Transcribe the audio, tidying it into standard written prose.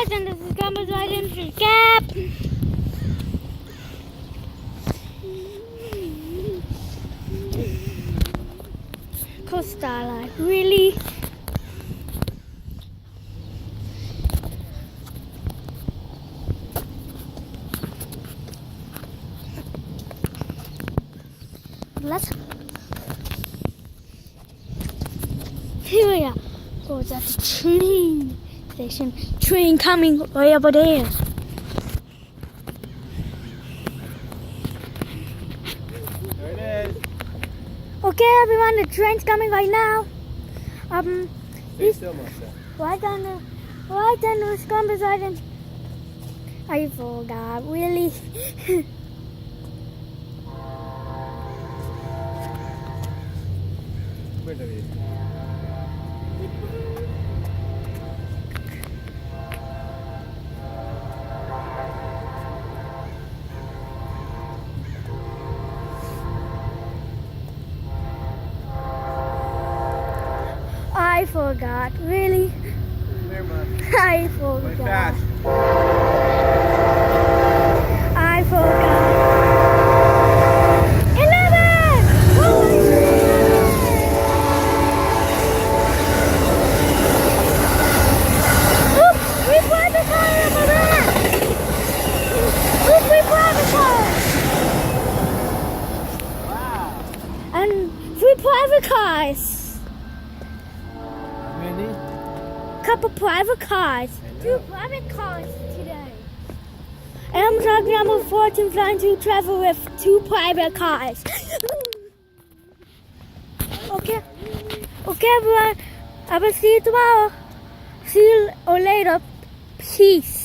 guys, and this is Gumbo's right into the gap. Cool starlight, really? Here we are. Oh, that's a train station. Train coming way over there. There it is. Okay, everyone, the train's coming right now. Stay still, Marcel. Right on the Gumbo's right in. I forgot, really? Where are you? I forgot, really? There, Mark. I Going forgot. fast. I forgot. 11! Look, we private car over there! Look, we private car! Wow. And 3 private cars. Many? Couple private cars. 2 private cars today. Amtrak number 14 flying to travel with 2 private cars. Okay. Okay, everyone. I will see you tomorrow. See you later. Peace.